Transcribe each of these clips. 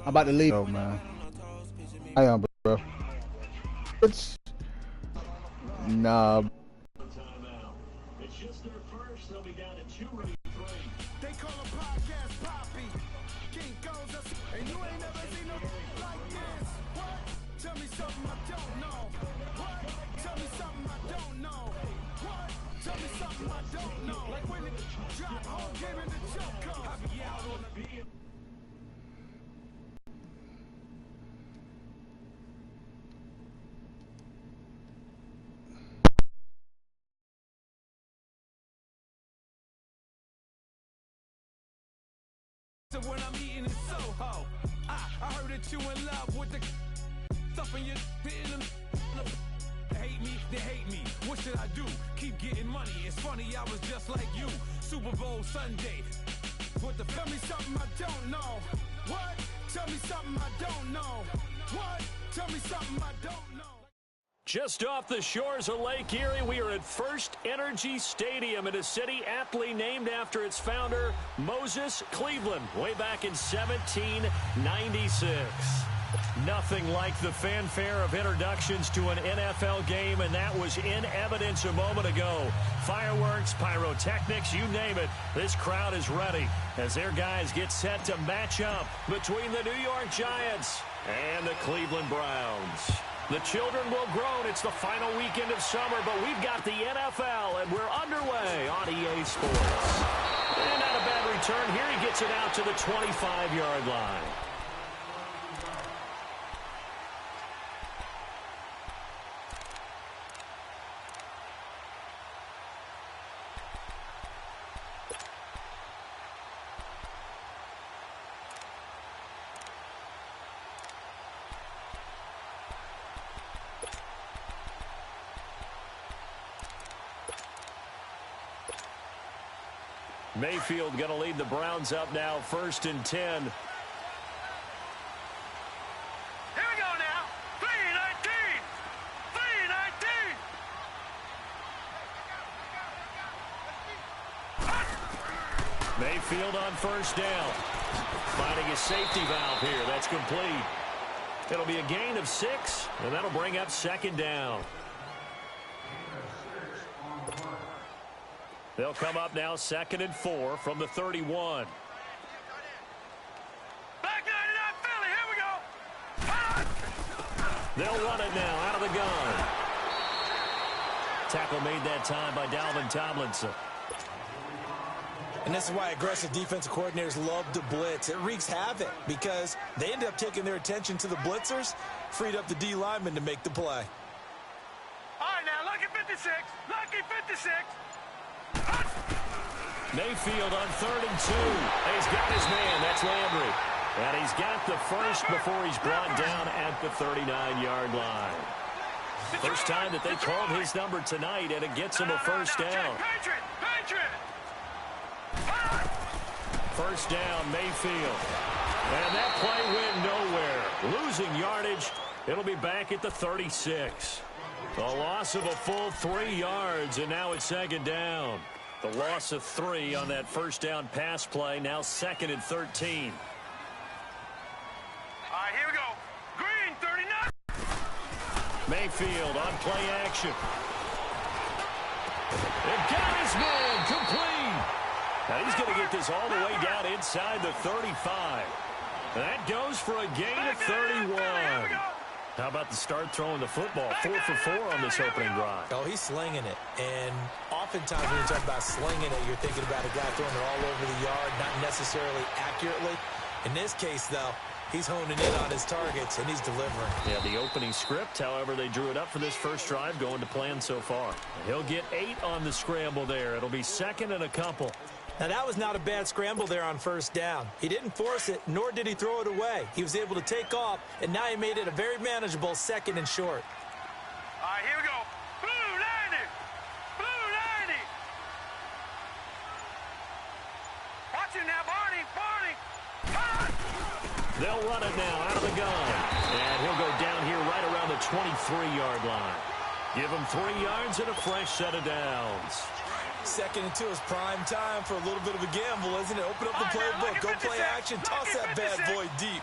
I'm about to leave. Yo, man. I am, bro. It's nah. It's just their first. They'll be down to 2 ready 3. They call a podcast Poppy. King goes us, and you ain't never seen no like this. What? Tell me something I don't know. What? Tell me something I don't know. What? Tell me something I don't know. Like when it drop home, came in the choke. I be out on the beat. When I'm eating in Soho, I heard that you in love with the stuff in your hitting them. Hate me, they hate me. What should I do? Keep getting money. It's funny, I was just like you. Super Bowl Sunday. What the? Tell me something I don't know. What? Tell me something I don't know. What? Tell me something I don't know. Just off the shores of Lake Erie, we are at First Energy Stadium in a city aptly named after its founder, Moses Cleveland, way back in 1796. Nothing like the fanfare of introductions to an NFL game, and that was in evidence a moment ago. Fireworks, pyrotechnics, you name it. This crowd is ready as their guys get set to match up between the New York Giants and the Cleveland Browns. The children will groan. It's the final weekend of summer, but we've got the NFL, and we're underway on EA Sports. And not a bad return here. He gets it out to the 25-yard line. Mayfield going to lead the Browns up now, 1st and 10. Here we go now. 3-19. 3-19. Mayfield on 1st down. Finding a safety valve here. That's complete. It'll be a gain of 6, and that'll bring up 2nd down. They'll come up now 2nd and 4 from the 31. Back 99 Philly. Here we go. They'll run it now out of the gun. Tackle made that time by Dalvin Tomlinson. And this is why aggressive defensive coordinators love to blitz. It wreaks havoc because they end up taking their attention to the blitzers, freed up the D lineman to make the play. All right, now, lucky 56. Lucky 56. Mayfield on 3rd and 2. He's got his man. That's Landry. And he's got the first before he's brought down at the 39-yard line. First time that they called his number tonight, and it gets him a 1st down. First down, Mayfield. And that play went nowhere. Losing yardage. It'll be back at the 36. A loss of a full 3 yards, and now it's 2nd down. The loss of 3 on that 1st down pass play, now 2nd and 13. All right, here we go. Green, 39. Mayfield on play action. And got his man complete. Now he's going to get this all the way down inside the 35. That goes for a gain of 31. How about the start throwing the football? 4 for 4 on this opening drive. Oh, he's slinging it. And oftentimes when you talk about slinging it, you're thinking about a guy throwing it all over the yard, not necessarily accurately. In this case, though, he's honing in on his targets, and he's delivering. Yeah, the opening script, however, they drew it up for this first drive, going to plan so far. He'll get 8 on the scramble there. It'll be 2nd and a couple. Now, that was not a bad scramble there on 1st down. He didn't force it, nor did he throw it away. He was able to take off, and now he made it a very manageable 2nd and short. All right, here we go. Blue 90. Blue 90. Watch it now, Barney. Barney. They'll run it now out of the gun. And he'll go down here right around the 23-yard line. Give him 3 yards and a fresh set of downs. 2nd and 2 is prime time for a little bit of a gamble, isn't it? Open up the playbook, go play action, toss that bad boy deep.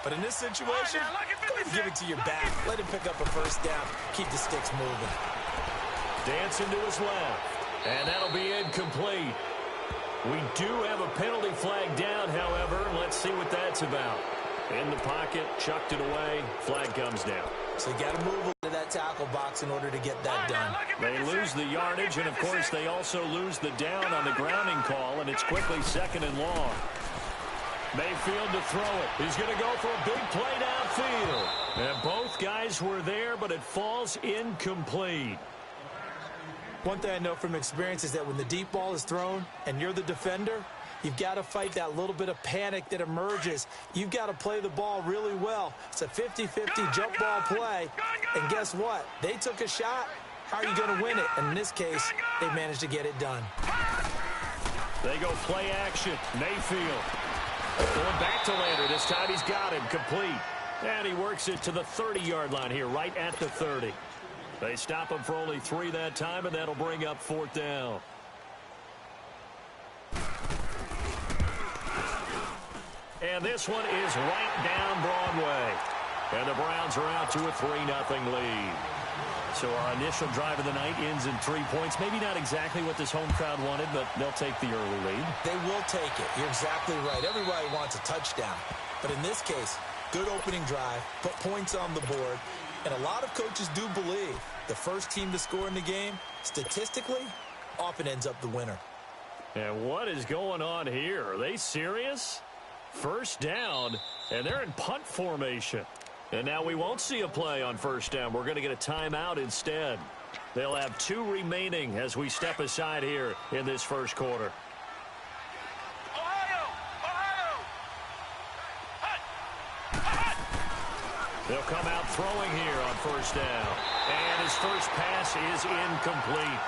But in this situation, go ahead and give it to your back. Let him pick up a first down. Keep the sticks moving. Dancing to his left. And that'll be incomplete. We do have a penalty flag down, however. Let's see what that's about. In the pocket, chucked it away. Flag comes down. So you got to move to that tackle box in order to get that done. They lose the yardage, and, of course, they also lose the down on the grounding call, and it's quickly 2nd and long. Mayfield to throw it. He's going to go for a big play downfield. And both guys were there, but it falls incomplete. One thing I know from experience is that when the deep ball is thrown and you're the defender, you've got to fight that little bit of panic that emerges. You've got to play the ball really well. It's a 50-50 jump ball play. And guess what? They took a shot. How are you going to win it? And in this case, they managed to get it done. They go play action. Mayfield going back to Lander. This time he's got him complete. And he works it to the 30-yard line here, right at the 30. They stop him for only 3 that time, and that'll bring up 4th down. And this one is right down Broadway. And the Browns are out to a 3-0 lead. So our initial drive of the night ends in 3 points. Maybe not exactly what this home crowd wanted, but they'll take the early lead. They will take it. You're exactly right. Everybody wants a touchdown. But in this case, good opening drive, put points on the board. And a lot of coaches do believe the first team to score in the game, statistically, often ends up the winner. And what is going on here? Are they serious? First down, and they're in punt formation. And now we won't see a play on first down. We're going to get a timeout instead. They'll have 2 remaining as we step aside here in this first quarter. They'll come out throwing here on first down. And his first pass is incomplete.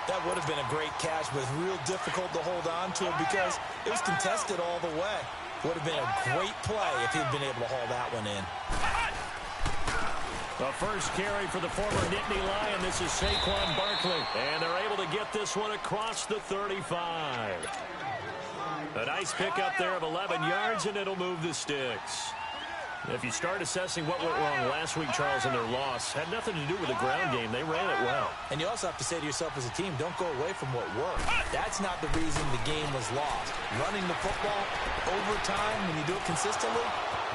That would have been a great catch, but it's real difficult to hold on to it because it was contested all the way. Would have been a great play if he'd been able to haul that one in. The first carry for the former Nittany Lion. This is Saquon Barkley. And they're able to get this one across the 35. A nice pickup there of 11 yards, and it'll move the sticks. If you start assessing what went wrong last week, Charles, in their loss, had nothing to do with the ground game. They ran it well. And you also have to say to yourself as a team, don't go away from what worked. That's not the reason the game was lost. Running the football over time, when you do it consistently,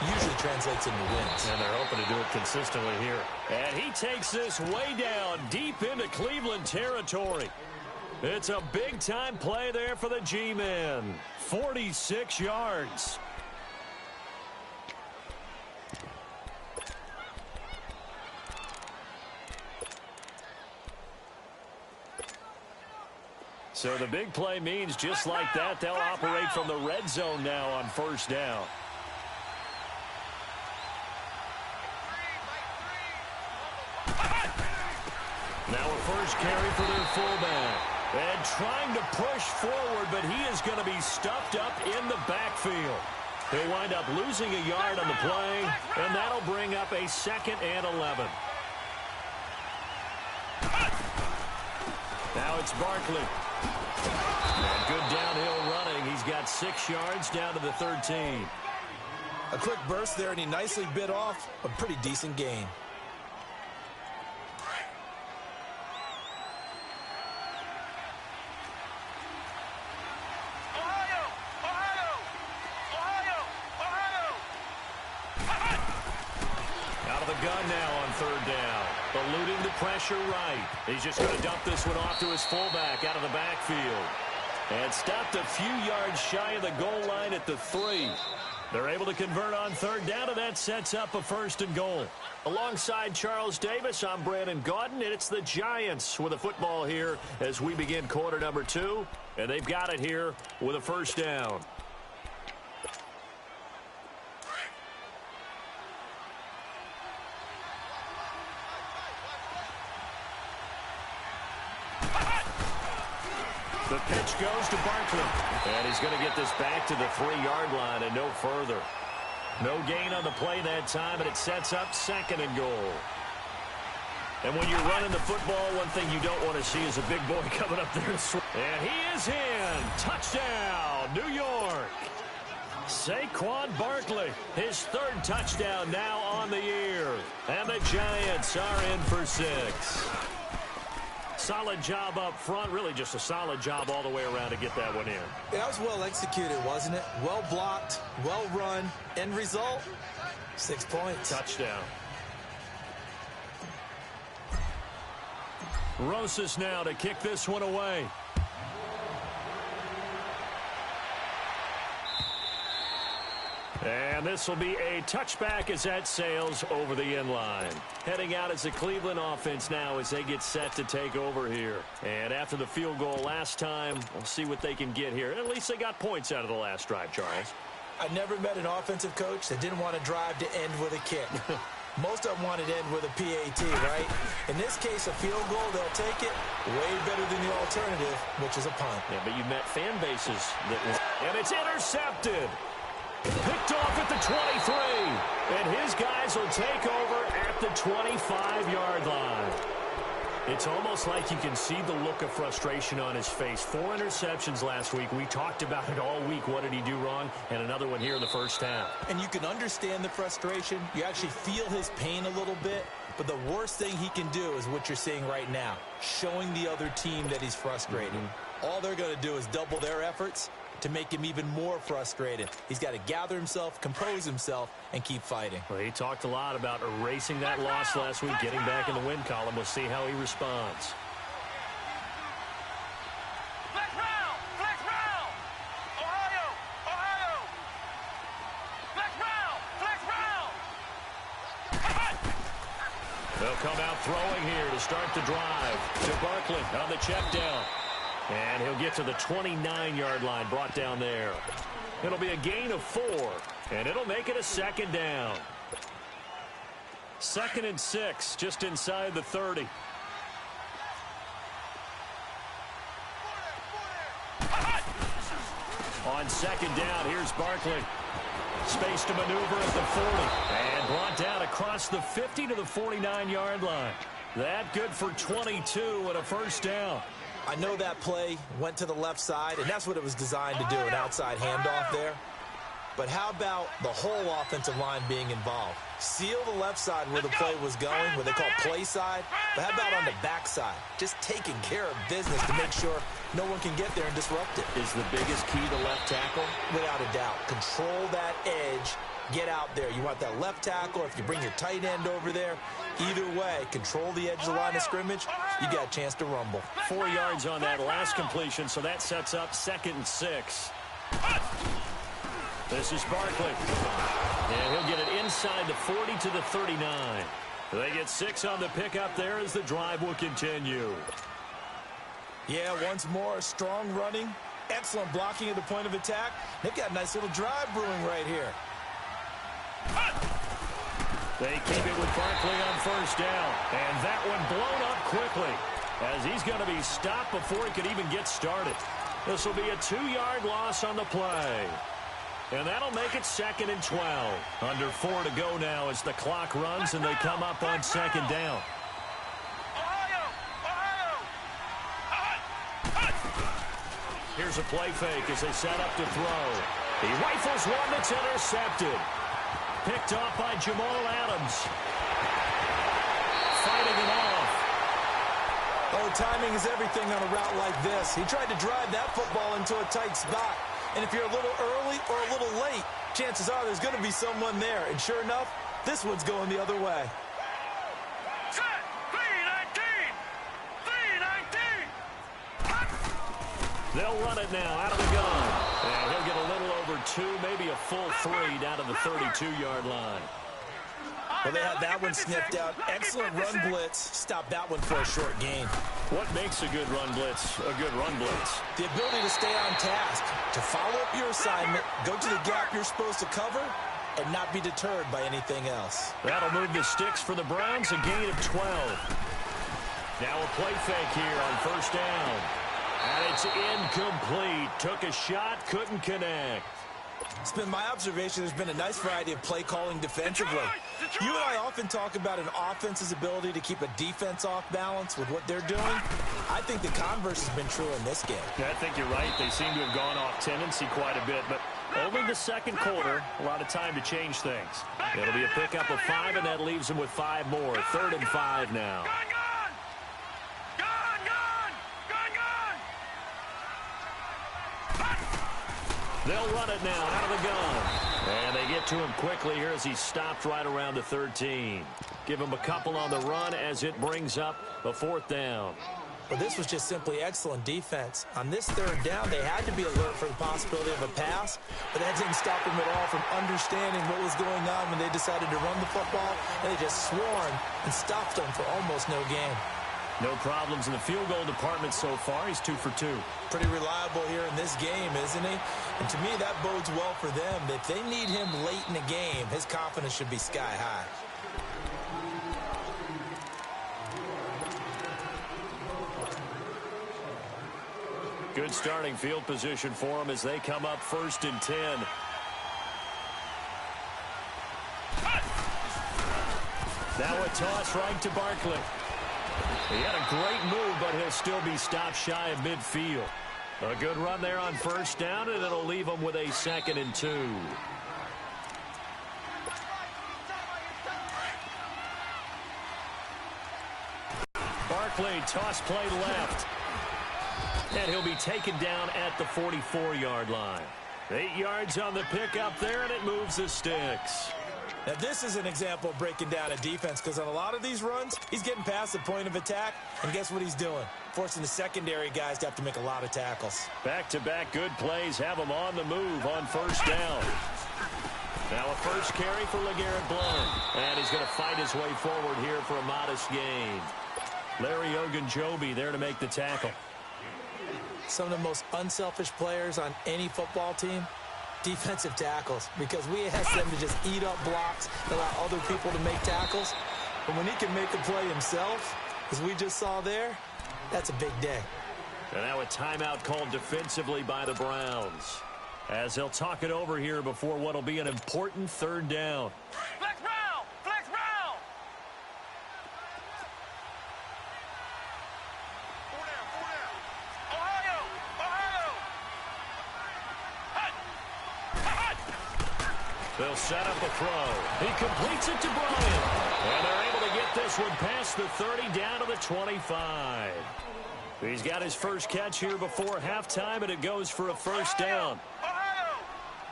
usually translates into wins. And they're hoping to do it consistently here. And he takes this way down, deep into Cleveland territory. It's a big-time play there for the G-Men. 46 yards. So the big play means just like that, they'll operate from the red zone now on first down. Now a first carry for their fullback. And trying to push forward, but he is going to be stuffed up in the backfield. They wind up losing a yard on the play, and that'll bring up a 2nd and 11. Now it's Barkley. And good downhill running. He's got 6 yards down to the 13. A quick burst there, and he nicely bit off a pretty decent gain. Out of the gun now on 3rd down. Eluding the pressure right. He's just going to dump this one off to his fullback out of the backfield. And stopped a few yards shy of the goal line at the 3. They're able to convert on 3rd down, and that sets up a 1st and goal. Alongside Charles Davis, I'm Brandon Gaudin, and it's the Giants with a football here as we begin quarter number 2. And they've got it here with a 1st down. The pitch goes to Barkley. And he's going to get this back to the 3-yard line and no further. No gain on the play that time, and it sets up 2nd and goal. And when you're running the football, one thing you don't want to see is a big boy coming up there to swing. And he is in. Touchdown, New York. Saquon Barkley, his third touchdown now on the year. And the Giants are in for 6. Solid job up front, really just a solid job all the way around to get that one in. That was well executed, wasn't it? Well blocked, well run. End result, 6 points. Touchdown. Rosas now to kick this one away. And this will be a touchback as that sails over the end line. Heading out as the Cleveland offense now as they get set to take over here. And after the field goal last time, we'll see what they can get here. At least they got points out of the last drive, Charles. I never met an offensive coach that didn't want to drive to end with a kick. Most of them wanted to end with a PAT, right? In this case, a field goal, they'll take it way better than the alternative, which is a punt. Yeah, but you met fan bases that were... And it's intercepted. Picked off at the 23. And his guys will take over at the 25-yard line. It's almost like you can see the look of frustration on his face. 4 interceptions last week. We talked about it all week. What did he do wrong? And another one here in the first half. And you can understand the frustration. You actually feel his pain a little bit. But the worst thing he can do is what you're seeing right now, showing the other team that he's frustrated. All they're going to do is double their efforts to make him even more frustrated. He's got to gather himself, compose himself, and keep fighting. Well, he talked a lot about erasing that loss last week, getting back in the win column. We'll see how he responds. Flex round! Flex round! Ohio! Ohio! Flex round! Flex round! They'll come out throwing here to start the drive. To Barkley on the check down. And he'll get to the 29-yard line, brought down there. It'll be a gain of 4, and it'll make it a second down. 2nd and 6, just inside the 30. On second down, here's Barkley. Space to maneuver at the 40. And brought down across the 50 to the 49-yard line. That good for 22 and a first down. I know that play went to the left side, and that's what it was designed to do, an outside handoff there. But how about the whole offensive line being involved? Seal the left side where the play was going, what they call play side. But how about on the back side? Just taking care of business to make sure no one can get there and disrupt it. Is the biggest key to left tackle? Without a doubt. Control that edge. Get out there. You want that left tackle. If you bring your tight end over there, either way, control the edge of the line of scrimmage. You got a chance to rumble. 4 yards on that last completion, so that sets up 2nd and 6. This is Barkley. And he'll get it inside the 40 to the 39. They get 6 on the pickup there as the drive will continue. Yeah, once more, strong running. Excellent blocking at the point of attack. They've got a nice little drive brewing right here. They keep it with Barkley on first down. And that one blown up quickly as he's going to be stopped before he could even get started. This will be a 2-yard loss on the play. And that'll make it 2nd and 12. Under 4 to go now as the clock runs and they come up on 2nd down. Here's a play fake as they set up to throw. He rifles one that's intercepted. Picked off by Jamal Adams. Fighting it off. Oh, timing is everything on a route like this. He tried to drive that football into a tight spot. And if you're a little early or a little late, chances are there's going to be someone there. And sure enough, this one's going the other way. Set! 319! 319! They'll run it now out of the gun. And he'll get a little over 2, maybe a full 3 down to the 32-yard line. Well, they had that one sniffed out. Excellent run blitz. Stop that one for a short gain. What makes a good run blitz a good run blitz? The ability to stay on task, to follow up your assignment, go to the gap you're supposed to cover, and not be deterred by anything else. That'll move the sticks for the Browns, a gain of 12. Now a play fake here on first down. And it's incomplete. Took a shot, couldn't connect. It's been my observation there's been a nice variety of play calling defensively. You and I often talk about an offense's ability to keep a defense off balance with what they're doing. I think the converse has been true in this game. Yeah, I think you're right. They seem to have gone off tendency quite a bit. But Only the second quarter. A lot of time to change things. It'll be a pickup of 5, and that leaves them with 5 more. 3rd and 5 now. They'll run it now out of the gun. And they get to him quickly here as he's stopped right around the 13. Give him a couple on the run as it brings up a 4th down. Well, this was just simply excellent defense. On this 3rd down, they had to be alert for the possibility of a pass, but that didn't stop them at all from understanding what was going on when they decided to run the football, and they just swarmed and stopped them for almost no gain. No problems in the field goal department so far. He's 2 for 2. Pretty reliable here in this game, isn't he? And to me, that bodes well for them. If they need him late in the game, his confidence should be sky high. Good starting field position for them as they come up 1st and 10. Now a toss right to Barkley. He had a great move, but he'll still be stopped shy of midfield. A good run there on 1st down, and it'll leave him with a 2nd and 2. Barkley, toss play left. And he'll be taken down at the 44-yard line. 8 yards on the pickup there, and it moves the sticks. Now, this is an example of breaking down a defense, because on a lot of these runs, he's getting past the point of attack, and guess what he's doing? Forcing the secondary guys to have to make a lot of tackles. Back-to-back good plays have him on the move on 1st down. Now a first carry for LeGarrette Blount, and he's going to fight his way forward here for a modest gain. Larry Ogunjobi there to make the tackle. Some of the most unselfish players on any football team, defensive tackles, because we ask them to just eat up blocks and allow other people to make tackles. But when he can make a play himself, as we just saw there, that's a big day. And now a timeout called defensively by the Browns, as they'll talk it over here before what will be an important 3rd down. Flex round! Flex round! 4 down. Ohio! They'll set up a throw. He completes it to Bryant. And they're able to get this one past the 30 down to the 25. He's got his first catch here before halftime, and it goes for a 1st down.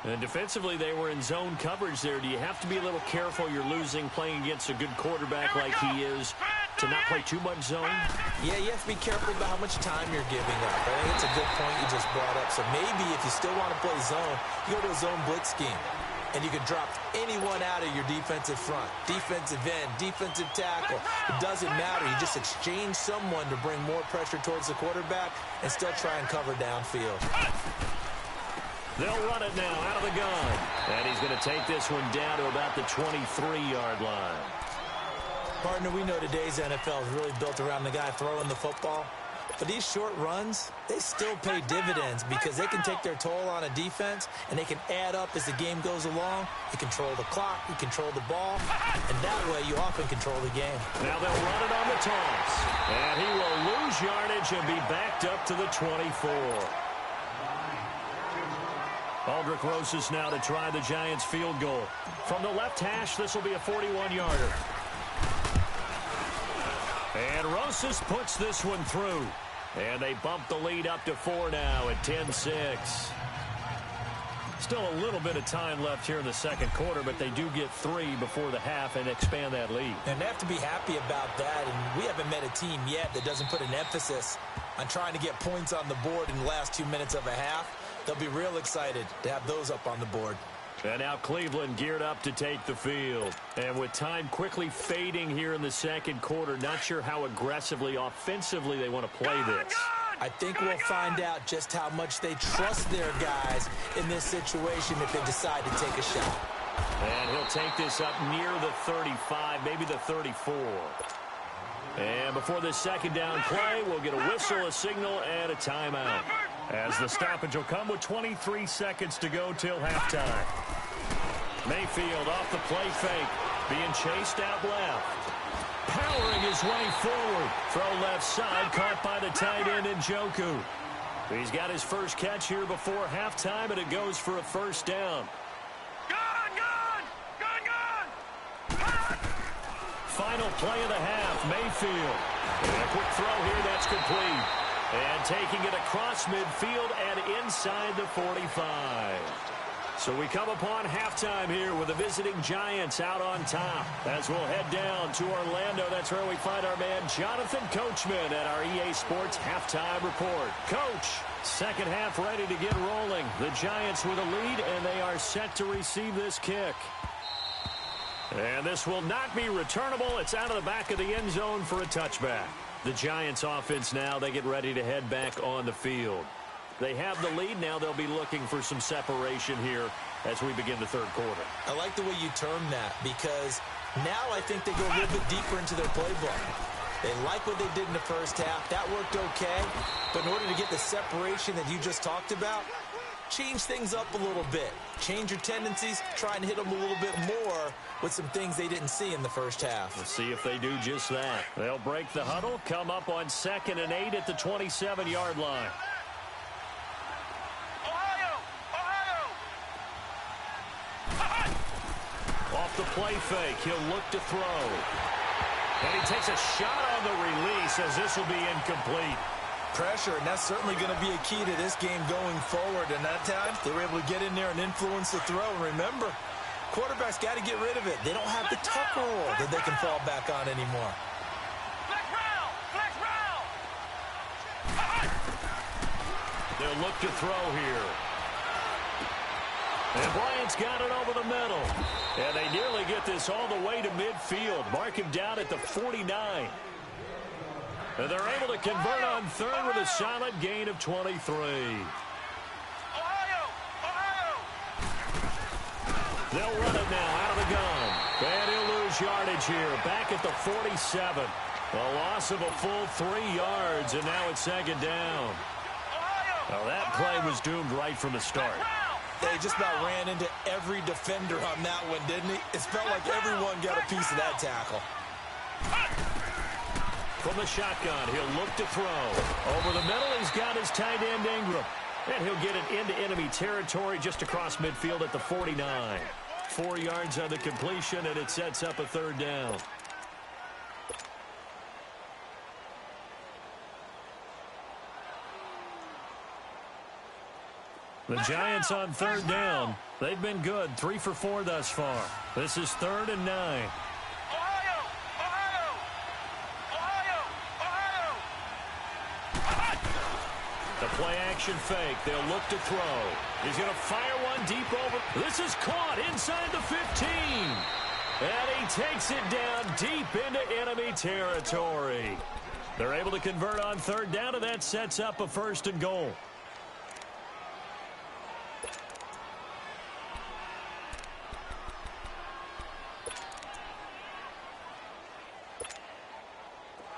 And defensively, they were in zone coverage there. Do you have to be a little careful? You're losing playing against a good quarterback like he is to not play too much zone? Yeah, you have to be careful about how much time you're giving up. I think it's a good point you just brought up. So maybe if you still want to play zone, you go to a zone blitz scheme. And you can drop anyone out of your defensive front, defensive end, defensive tackle. It doesn't matter. You just exchange someone to bring more pressure towards the quarterback and still try and cover downfield. They'll run it now out of the gun. And he's going to take this one down to about the 23-yard line. Partner, we know today's NFL is really built around the guy throwing the football. But these short runs, they still pay dividends because they can take their toll on a defense, and they can add up as the game goes along. You control the clock, you control the ball, and that way you often control the game. Now they'll run it on the toss. And he will lose yardage and be backed up to the 24. Aldrich Rosas now to try the Giants field goal. From the left hash, this will be a 41-yarder. And Rosas puts this one through. And they bump the lead up to 4 now at 10-6. Still a little bit of time left here in the second quarter, but they do get 3 before the half and expand that lead. And they have to be happy about that. And we haven't met a team yet that doesn't put an emphasis on trying to get points on the board in the last 2 minutes of a half. They'll be real excited to have those up on the board. And now Cleveland geared up to take the field. And with time quickly fading here in the second quarter, not sure how aggressively, offensively they want to play this. I think we'll find out just how much they trust their guys in this situation if they decide to take a shot. And he'll take this up near the 35, maybe the 34. And before this second down play, we'll get a whistle, a signal, and a timeout, as the stoppage will come with 23 seconds to go till halftime. Mayfield off the play fake, being chased out left. Powering his way forward. Throw left side, caught by the tight end Njoku. He's got his first catch here before halftime, and it goes for a first down. Final play of the half, Mayfield. And a quick throw here, that's complete. And taking it across midfield and inside the 45. So we come upon halftime here with the visiting Giants out on top. As we'll head down to Orlando, that's where we find our man Jonathan Coachman at our EA Sports Halftime Report. Coach, second half ready to get rolling. The Giants with a lead, and they are set to receive this kick. And this will not be returnable. It's out of the back of the end zone for a touchback. The Giants offense now, they get ready to head back on the field. They have the lead. Now they'll be looking for some separation here as we begin the third quarter. I like the way you term that because now I think they go a little bit deeper into their playbook. They like what they did in the first half. That worked okay. But in order to get the separation that you just talked about, change things up a little bit. Change your tendencies. Try and hit them a little bit more with some things they didn't see in the first half. We'll see if they do just that. They'll break the huddle, come up on 2nd and 8 at the 27-yard line. Off the play fake, he'll look to throw. And he takes a shot on the release as this will be incomplete. Pressure, and that's certainly going to be a key to this game going forward. And that time, they were able to get in there and influence the throw. And remember, quarterbacks got to get rid of it. They don't have the Tucker rule that they can fall back on anymore. They'll look to throw here. And Bryant's got it over the middle. And they nearly get this all the way to midfield. Mark him down at the 49. And they're able to convert on third with a solid gain of 23. They'll run it now out of the gun. And he'll lose yardage here. Back at the 47. A loss of a full 3 yards, and now it's second down. Now that play was doomed right from the start. They just about ran into every defender on that one, didn't he? It felt like everyone got a piece of that tackle. From the shotgun, he'll look to throw. Over the middle, he's got his tight end Ingram. And he'll get it into enemy territory just across midfield at the 49. 4 yards on the completion, and it sets up a third down. The Giants on third down. They've been good, 3 for 4 thus far. This is 3rd and 9. The play action fake. They'll look to throw. He's going to fire one deep over. This is caught inside the 15. And he takes it down deep into enemy territory. They're able to convert on third down, and that sets up a 1st and goal.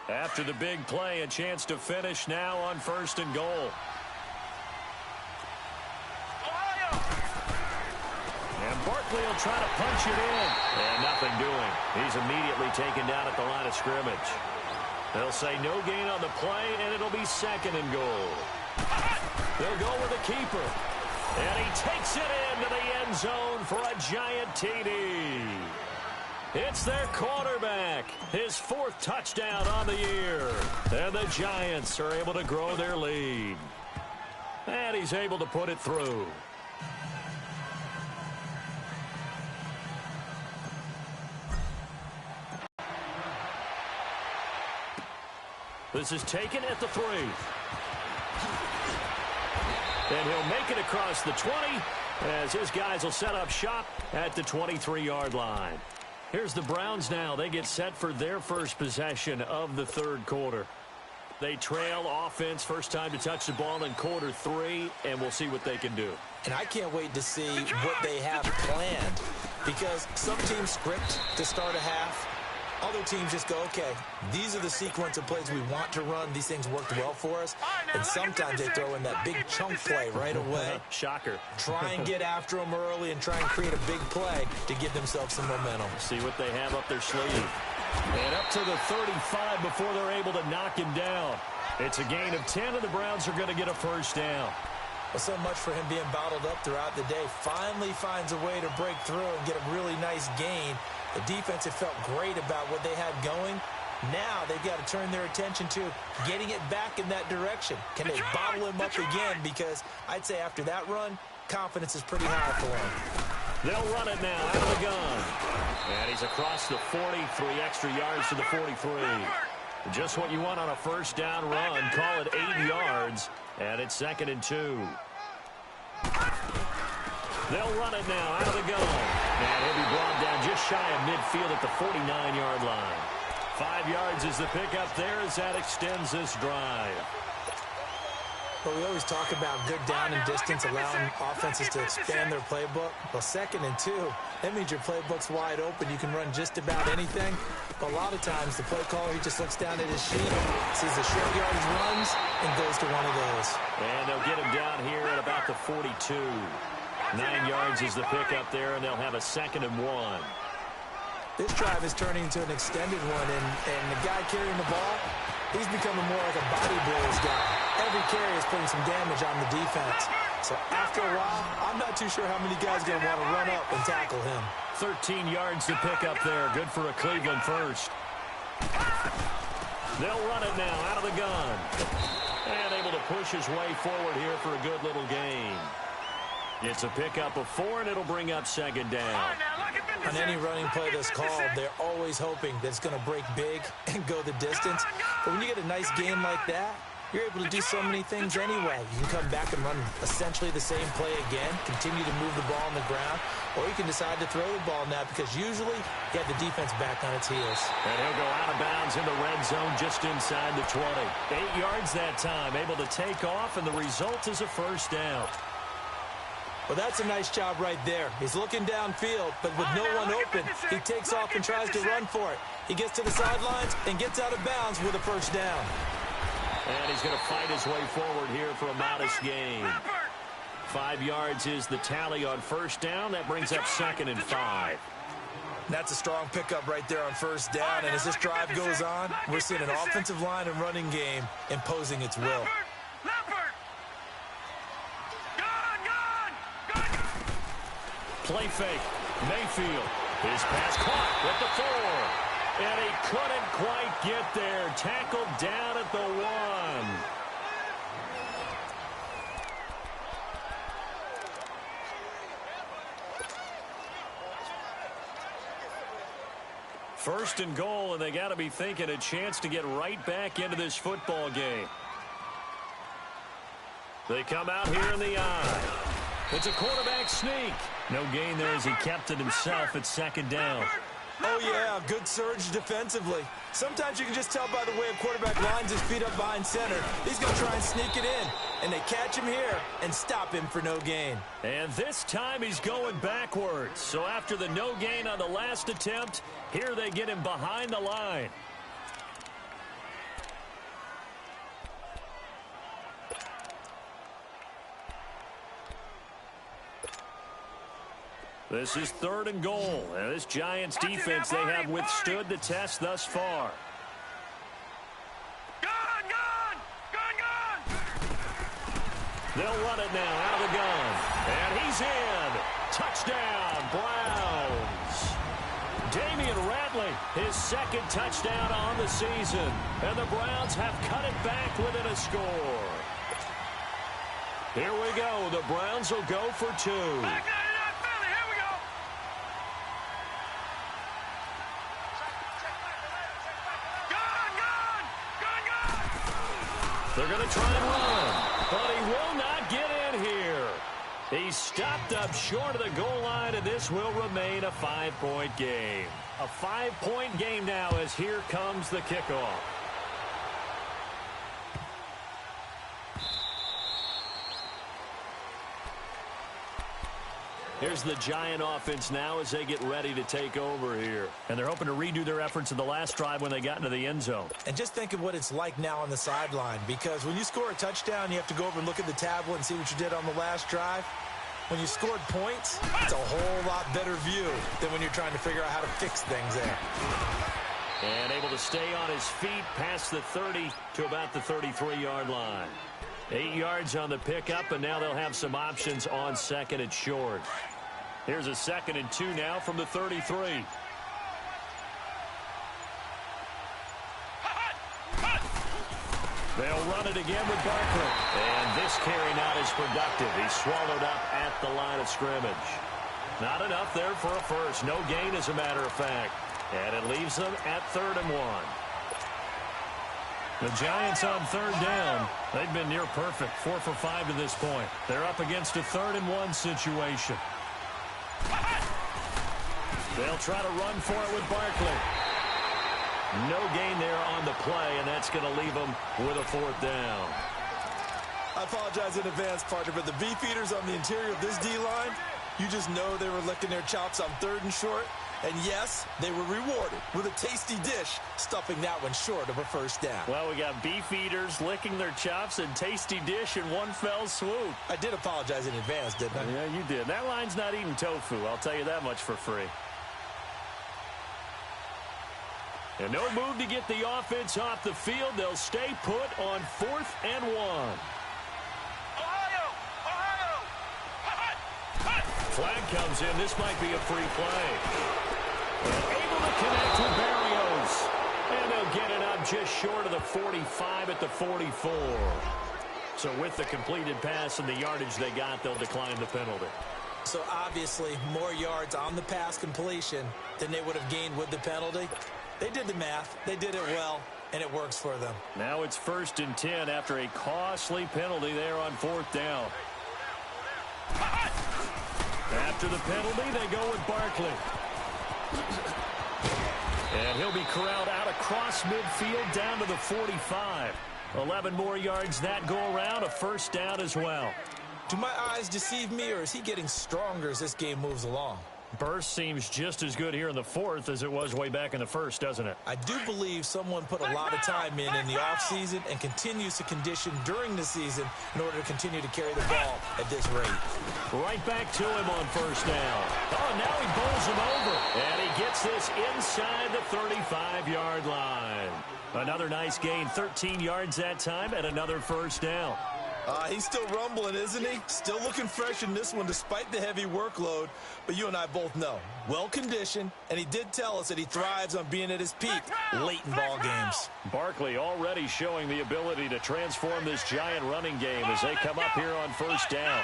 After the big play, a chance to finish now on 1st and goal. And Barkley will try to punch it in. And nothing doing. He's immediately taken down at the line of scrimmage. They'll say no gain on the play, and it'll be 2nd and goal. They'll go with the keeper. And he takes it into the end zone for a giant TD. It's their quarterback, his 4th touchdown on the year. And the Giants are able to grow their lead. And he's able to put it through. This is taken at the 3. And he'll make it across the 20 as his guys will set up shop at the 23-yard line. Here's the Browns now. They get set for their first possession of the third quarter. They trail offense, first time to touch the ball in quarter 3, and we'll see what they can do. And I can't wait to see what they have planned because some teams script to start a half. Other teams just go, okay, these are the sequence of plays we want to run. These things worked well for us. And sometimes they throw in that big chunk play right away. Shocker. Try and get after them early and try and create a big play to give themselves some momentum. See what they have up their sleeve. And up to the 35 before they're able to knock him down. It's a gain of 10, and the Browns are going to get a first down. Well, so much for him being bottled up throughout the day. Finally finds a way to break through and get a really nice gain. The defense had felt great about what they had going. Now they've got to turn their attention to getting it back in that direction. Can they bottle him up again? Because I'd say after that run, confidence is pretty high for him. They'll run it now out of the gun. And he's across the 40, 3 extra yards to the 43. Just what you want on a first down run. Call it 8 yards. And it's 2nd and 2. They'll run it now out of the gun. And he'll be brought down just shy of midfield at the 49-yard line. 5 yards is the pickup there as that extends this drive. But we always talk about good down and distance, allowing offenses to expand their playbook. Well, 2nd and 2, that means your playbook's wide open. You can run just about anything. But a lot of times, the play caller, he just looks down at his sheet, sees the short yardage runs, and goes to one of those. And they'll get him down here at about the 42. 9 yards is the pickup there, and they'll have a 2nd and 1. This drive is turning into an extended one, and the guy carrying the ball, he's becoming more like a body blows guy. Every carry is putting some damage on the defense. So after a while, I'm not too sure how many guys are going to want to run up and tackle him. 13 yards to pick up there. Good for a Cleveland first. They'll run it now out of the gun. And able to push his way forward here for a good little gain. It's a pickup of 4, and it'll bring up 2nd down. On any running play that's called, they're always hoping that it's going to break big and go the distance. But when you get a nice game like that, you're able to do so many things anyway. You can come back and run essentially the same play again, continue to move the ball on the ground, or you can decide to throw the ball now because usually you have the defense back on its heels. And he'll go out of bounds in the red zone just inside the 20. 8 yards that time, able to take off, and the result is a first down. Well, that's a nice job right there. He's looking downfield, but with no one open, he takes off and tries to run for it. He gets to the sidelines and gets out of bounds with a first down. And he's going to fight his way forward here for a modest gain. 5 yards is the tally on first down. That brings up 2nd and 5. That's a strong pickup right there on first down. And as this drive goes on, we're seeing an offensive line and running game imposing its will. Play fake. Mayfield. His pass caught at the 4. And he couldn't quite get there. Tackled down at the 1. First and goal, and they got to be thinking a chance to get right back into this football game. They come out here in the eye. It's a quarterback sneak. No gain there as he kept it himself at 2nd down. Oh, yeah, good surge defensively. Sometimes you can just tell by the way a quarterback lines his feet up behind center. He's going to try and sneak it in, and they catch him here and stop him for no gain. And this time he's going backwards. So after the no gain on the last attempt, here they get him behind the line. This is 3rd and goal. And this Giants defense, they have withstood the test thus far. They'll run it now out of the gun. And he's in. Touchdown, Browns. Damian Ratley, his 2nd touchdown on the season. And the Browns have cut it back within a score. Here we go. The Browns will go for 2. They're going to try and run, but he will not get in here. He's stopped up short of the goal line, and this will remain a 5-point game. A 5-point game now as here comes the kickoff. Here's the Giant offense now as they get ready to take over here. And they're hoping to redo their efforts in the last drive when they got into the end zone. And just think of what it's like now on the sideline, because when you score a touchdown, you have to go over and look at the tablet and see what you did on the last drive. When you scored points, it's a whole lot better view than when you're trying to figure out how to fix things there. And able to stay on his feet past the 30 to about the 33-yard line. 8 yards on the pickup, and now they'll have some options on second and short. Here's a 2nd and 2 now from the 33. They'll run it again with Barkley. And this carry not as productive. He's swallowed up at the line of scrimmage. Not enough there for a first. No gain, as a matter of fact. And it leaves them at 3rd and 1. The Giants on 3rd down. They've been near perfect. 4 for 5 to this point. They're up against a 3rd and 1 situation. They'll try to run for it with Barkley. No gain there on the play, and that's going to leave them with a 4th down. I apologize in advance, partner, but the beefeaters on the interior of this D-line, you just know they were licking their chops on 3rd and short. And yes, they were rewarded with a tasty dish, stuffing that one short of a first down. Well, we got beef eaters licking their chops and tasty dish in one fell swoop. I did apologize in advance, didn't I? Yeah, you did. That line's not eating tofu, I'll tell you that much for free. And no move to get the offense off the field. They'll stay put on 4th and 1. Flag comes in. This might be a free play. Able to connect with Barrios. And they'll get it up just short of the 45 at the 44. So with the completed pass and the yardage they got, they'll decline the penalty. So obviously more yards on the pass completion than they would have gained with the penalty. They did the math. They did it well, and it works for them. Now it's 1st and 10 after a costly penalty there on 4th down. After the penalty, they go with Barkley. And he'll be corralled out across midfield down to the 45. 11 more yards that go around, a 1st down as well. Do my eyes deceive me, or is he getting stronger as this game moves along? Burst seems just as good here in the 4th as it was way back in the 1st, doesn't it? I do believe someone put a lot of time in the offseason and continues to condition during the season in order to continue to carry the ball at this rate. Right back to him on 1st down. Oh, now he bowls him over. And he gets this inside the 35-yard line. Another nice gain, 13 yards that time, and another 1st down. He's still rumbling, isn't he? Still looking fresh in this one despite the heavy workload. But you and I both know, well-conditioned, and he did tell us that he thrives on being at his peak late in ball games. Barkley already showing the ability to transform this Giant running game as they come up here on 1st down.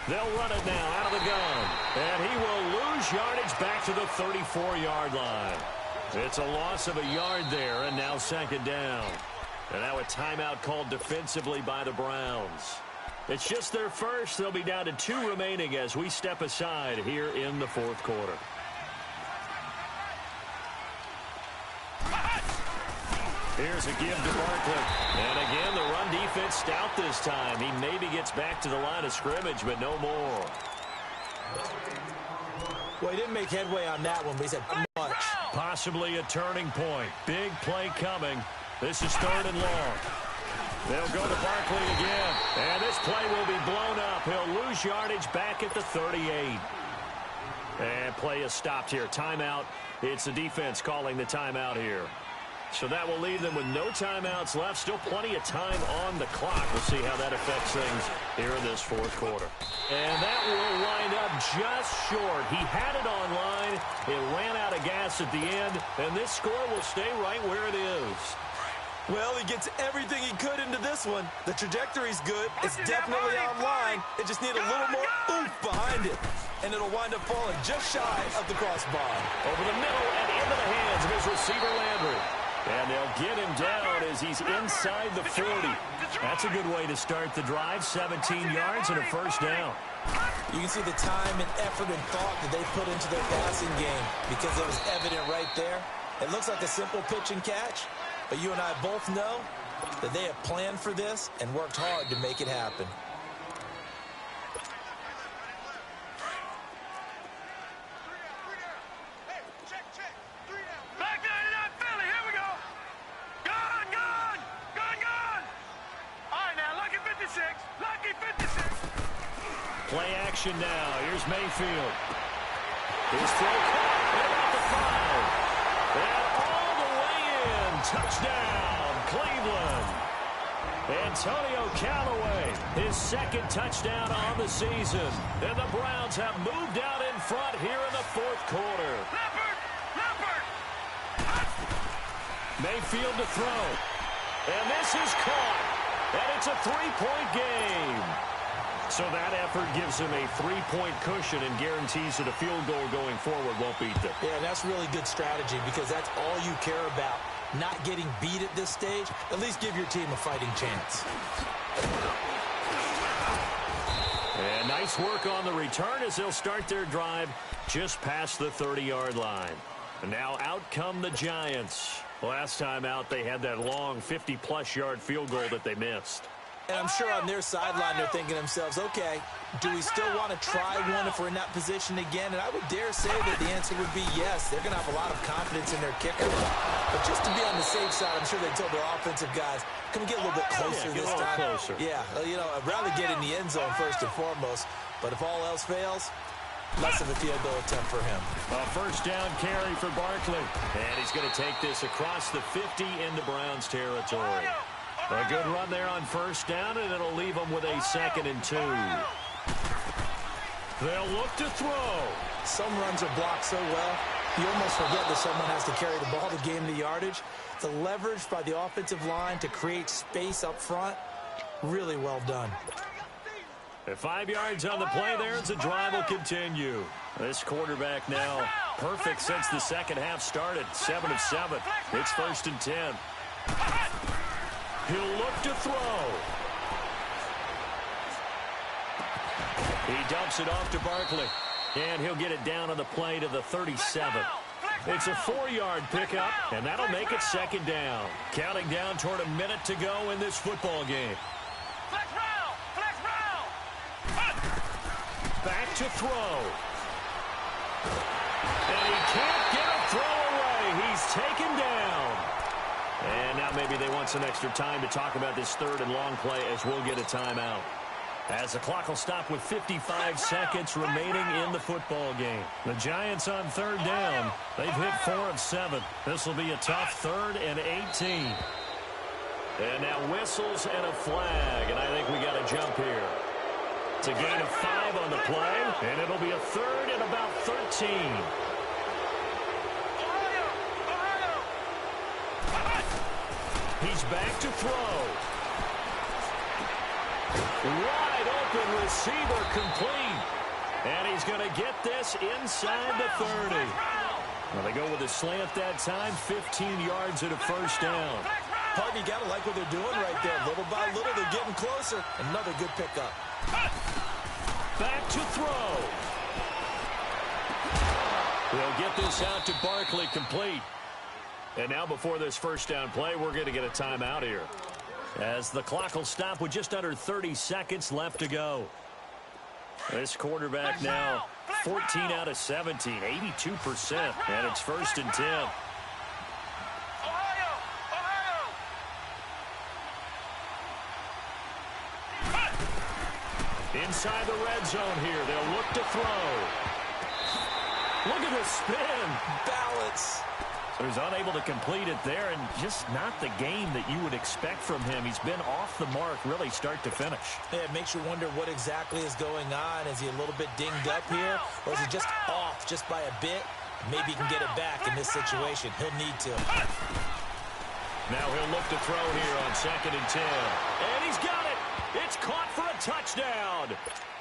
They'll run it now out of the gun. And he will lose yardage back to the 34-yard line. It's a loss of a yard there, and now 2nd down. And now a timeout called defensively by the Browns. It's just their first. They'll be down to 2 remaining as we step aside here in the 4th quarter. Here's a give to Barkley. And again, the run defense stout this time. He maybe gets back to the line of scrimmage, but no more. Well, he didn't make headway on that one, but he's had much. Possibly a turning point. Big play coming. This is 3rd and long. They'll go to Barkley again. And this play will be blown up. He'll lose yardage back at the 38. And play is stopped here. Timeout. It's the defense calling the timeout here. So that will leave them with no timeouts left. Still plenty of time on the clock. We'll see how that affects things here in this 4th quarter. And that will wind up just short. He had it online. It ran out of gas at the end. And this score will stay right where it is. Well, he gets everything he could into this one. The trajectory's good. It's definitely online. It just needs a little more oomph behind it. And it'll wind up falling just shy of the crossbar. Over the middle and into the hands of his receiver, Landry. And they'll get him down as he's inside the 40. That's a good way to start the drive. 17 yards and a 1st down. You can see the time and effort and thought that they put into their passing game because it was evident right there. It looks like a simple pitch and catch, but you and I both know that they have planned for this and worked hard to make it happen. Play action now. Here's Mayfield. His throw caught at about the 5. And all the way in. Touchdown, Cleveland. Antonio Callaway, his second touchdown on the season. And the Browns have moved out in front here in the fourth quarter. Mayfield to throw. And this is caught. And it's a 3-point game. So that effort gives him a 3-point cushion and guarantees that a field goal going forward won't beat them. Yeah, that's really good strategy because that's all you care about. Not getting beat at this stage. At least give your team a fighting chance. And nice work on the return as they'll start their drive just past the 30-yard line. And now out come the Giants. Last time out, they had that long 50-plus yard field goal that they missed. And I'm sure on their sideline, they're thinking to themselves, okay, do we still want to try one if we're in that position again? And I would dare say that the answer would be yes. They're going to have a lot of confidence in their kicker. But just to be on the safe side, I'm sure they told their offensive guys, can we get a little bit closer this time? Closer. Yeah, you know, I'd rather get in the end zone first and foremost. But if all else fails, less of a field goal attempt for him. A first down carry for Barkley. And he's going to take this across the 50 into Browns territory. A good run there on first down, and it'll leave them with a 2nd and 2. They'll look to throw. Some runs are blocked so well, you almost forget that someone has to carry the ball to gain the yardage. The leverage by the offensive line to create space up front, really well done. At 5 yards on the play there, as the drive will continue. This quarterback now perfect since the second half started. 7 of 7. It's 1st and 10. He'll look to throw. He dumps it off to Barkley. And he'll get it down on the play to the 37. It's a 4-yard pickup, and that'll make it 2nd down. Counting down toward a minute to go in this football game. Back to throw. And he can't get a throw away. He's taken down. And now maybe they want some extra time to talk about this 3rd and long play as we'll get a timeout. As the clock will stop with 55 seconds remaining in the football game. The Giants on 3rd down. They've hit 4 of 7. This will be a tough 3rd and 18. And now whistles and a flag. And I think we got a jump here. It's a gain of 5 on the play. And it'll be a 3rd and about 13. He's back to throw. Wide open receiver complete. And he's going to get this inside the 30. Well, they go with a slant that time, 15 yards and a first down. Pardon, you got to like what they're doing right there. Little by little, they're getting closer. Another good pickup. Back to throw. They'll get this out to Barkley, complete. And now before this first down play, we're going to get a timeout here. As the clock will stop with just under 30 seconds left to go. This quarterback now 14 out of 17, 82%. And it's 1st and 10. Inside the red zone here. They'll look to throw. Look at the spin. Balance. So he's unable to complete it there, and just not the game that you would expect from him. He's been off the mark really start to finish. Yeah, it makes you wonder what exactly is going on. Is he a little bit dinged up here, or is he just off just by a bit? Maybe he can get it back in this situation. He'll need to. Now he'll look to throw here on 2nd and 10. And he's got it. It's caught for a touchdown.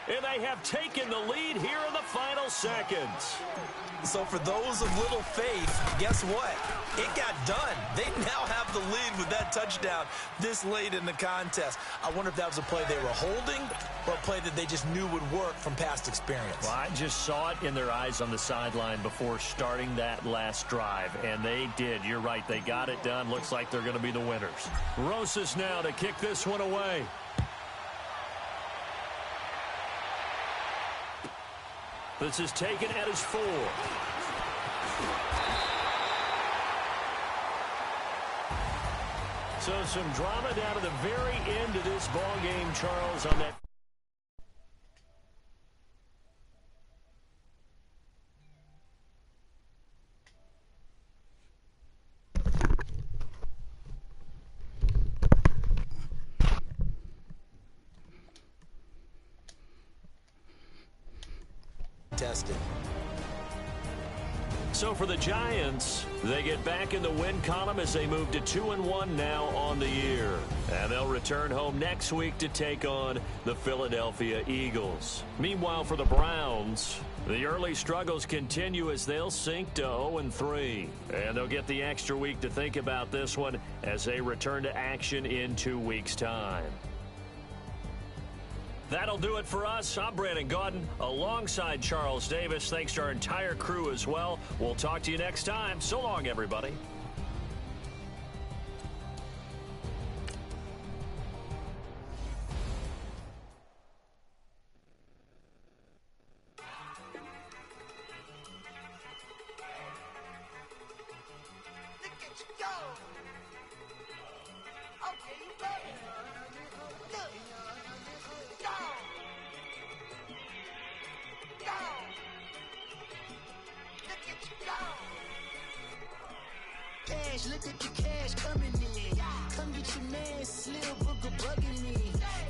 And they have taken the lead here in the final seconds. So for those of little faith, guess what? It got done. They now have the lead with that touchdown this late in the contest. I wonder if that was a play they were holding or a play that they just knew would work from past experience. Well, I just saw it in their eyes on the sideline before starting that last drive, and they did. You're right. They got it done. Looks like they're going to be the winners. Rosas now to kick this one away. This is taken at his 4. So some drama down to the very end of this ball game, Charles, on that. tested. So for the Giants, they get back in the win column as they move to 2-1 now on the year. And they'll return home next week to take on the Philadelphia Eagles. Meanwhile, for the Browns, the early struggles continue as they'll sink to 0-3. And they'll get the extra week to think about this one as they return to action in 2 weeks' time. That'll do it for us. I'm Brandon Gaudin alongside Charles Davis. Thanks to our entire crew as well. We'll talk to you next time. So long, everybody. Look at the cash coming in. Come get your man, Slim Booker bugging me.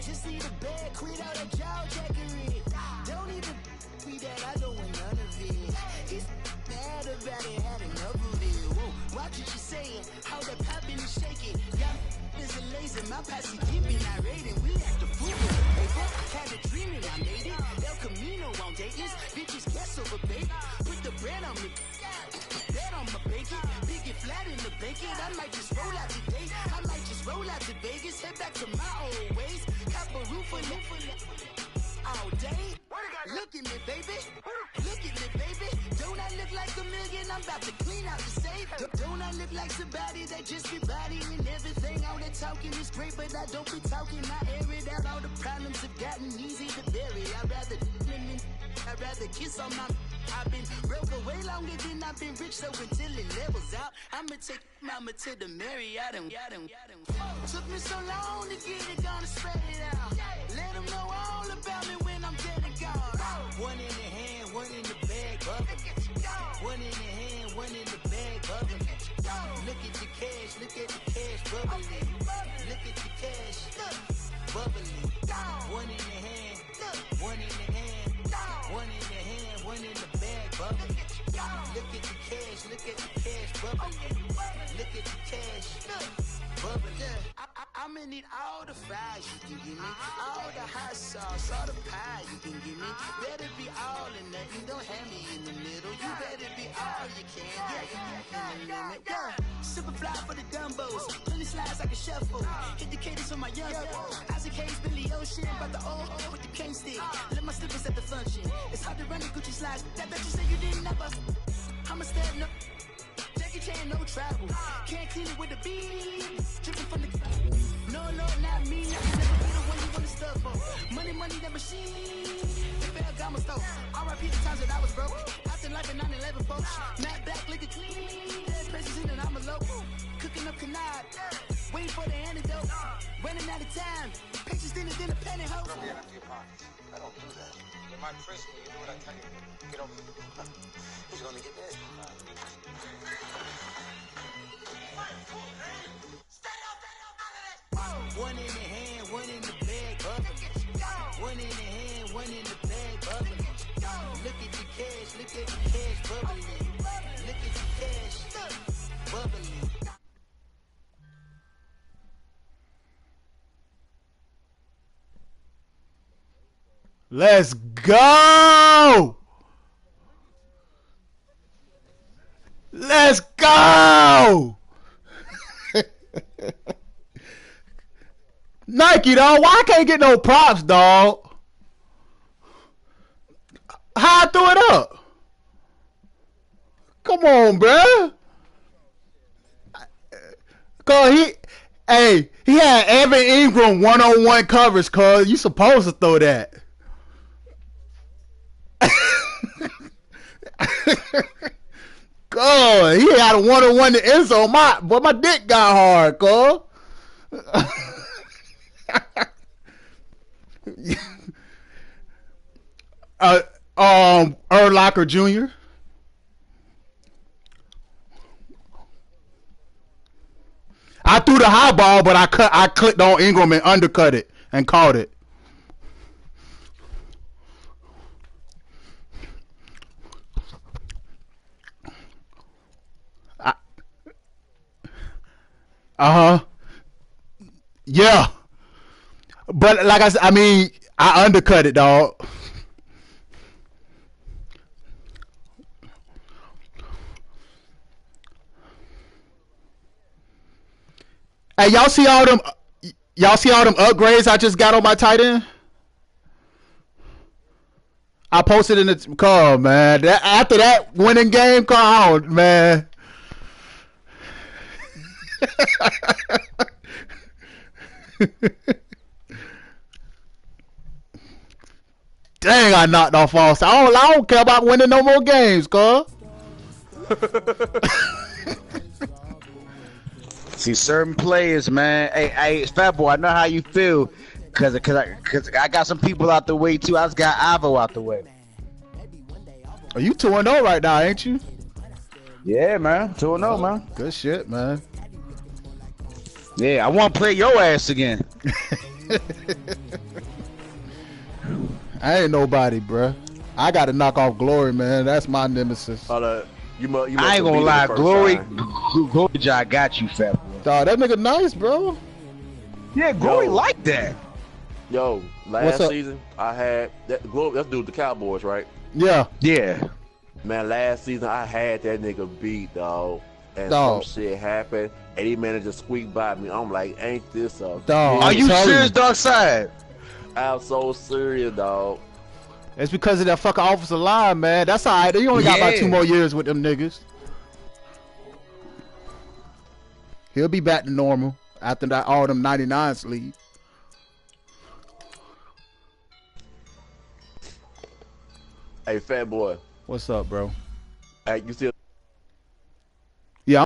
Just need a bag, quit all that jaw jackery. Don't even be that, I don't want none of it. It's bad about it, had enough of it. Whoa, watch what you saying, how that poppin' and shaking. Y'all is a lazy, my posse dipping, I raiding. We act the fool with the paper. Had a dream and I made it. El Camino on Dayton's, bitches guess over bait. Put the brand on me. Bet on my bacon, big it flat in the bacon. I might just roll out today. I might just roll out to Vegas, head back to my old ways. Cop a roof all day. Look at me, baby. Look at me, baby. Don't I look like a million? I'm about to clean out the safe. Don't I look like somebody that just be bodying everything? All that talking is great, but I don't be talking. I air it out. All the problems have gotten easy to bury. I'd rather kiss on my. I've been broke way longer than I've been rich, so until it levels out, I'ma take mama to the Marriott and took me so long to get it, gonna spread it out. Let them know all about me when I'm dead and gone. One in the hand, one in the bag, bubbling. One in the hand, one in the bag, bubbling. Look at the cash, look at the cash, bubbling. Look at the cash, bubbling. One in the hand, one in the hand, one in the hand, one in the bag, bubbling. Look at the cash, look at the cash, bubbling. Look at the cash, bubbling. I'ma need all the fries you can give me, all the hot sauce, all the pie you can give me. Better be all or nothing, don't have me in the middle. You better be all you can, yeah, in the limit. Yeah. Super fly for the dumbos, plenty slides like a shuffle. Hit the cadence on my young Isaac Hayes, Billy Ocean, about the old with the cane stick. Let my slippers at the function. It's hard to run the Gucci slides. That bet you say you didn't never. I'ma stand up. Jackie Chan, no travel. Can't clean it with the beat. Dripping from the. No, not me. I can never be the one you wanna stuff for. Money, that machine. The Ferragamo stove. R.I.P. the times that I was broke. Acting like a 9/11 folks. Matt back, looking clean. Dead president and I'm a local. Cooking up canard. Waiting for the antidote. Running out of time. Pictures thinner than a penny hoe. I don't do that. In my prison, you know what I tell you? Get over. He's gonna get this. One in the hand, one in the bag, bubbling. One in the hand, one in the bag, bubbling. Look at the cash, look at the cash, bubbling. Look at the cash, bubbling. Let's go! Let's go! Nike, dog. Why I can't get no props, dog? How I threw it up? Come on, bruh. Cause he had Evan Ingram one-on-one coverage, cause you supposed to throw that. God, he had a one-on-one to end zone. My dick got hard, cuz. Urlacher Jr. I threw the high ball, but I clicked on Ingram and undercut it and caught it. Uh-huh. Yeah. But like I said, I mean, I undercut it, dog. Hey, y'all see all them? Y'all see all them upgrades I just got on my tight end? I posted in the call, man. After that winning game, come on, man. Dang, I knocked off all. I don't care about winning no more games, cuz. See, certain players, man. Hey, Fat Boy, I know how you feel, cause I got some people out the way too. I just got Ivo out the way. Are you 2-0 right now, ain't you? Yeah, man. 2-0, man. Good shit, man. Yeah, I want to play your ass again. I ain't nobody, bruh. I got to knock off Glory, man. That's my nemesis. You must I ain't gonna lie, Glory I got you, Fat Boy. Dawg, that nigga nice, bro. Yeah, Glory like that. Yo, last season I had that Glory. Let's do the Cowboys, right? Yeah. Yeah. Man, last season I had that nigga beat, dog. And Dog. some shit happened, and he managed to squeak by me. I'm like, ain't this a Dog, Are you telling serious, you. Dark Side? I'm so serious, dog. It's because of that fucking offensive line, man. That's all right. They only got about 2 more years with them niggas. He'll be back to normal after that all them 99s leave. Hey, Fat Boy. What's up, bro? Hey, you still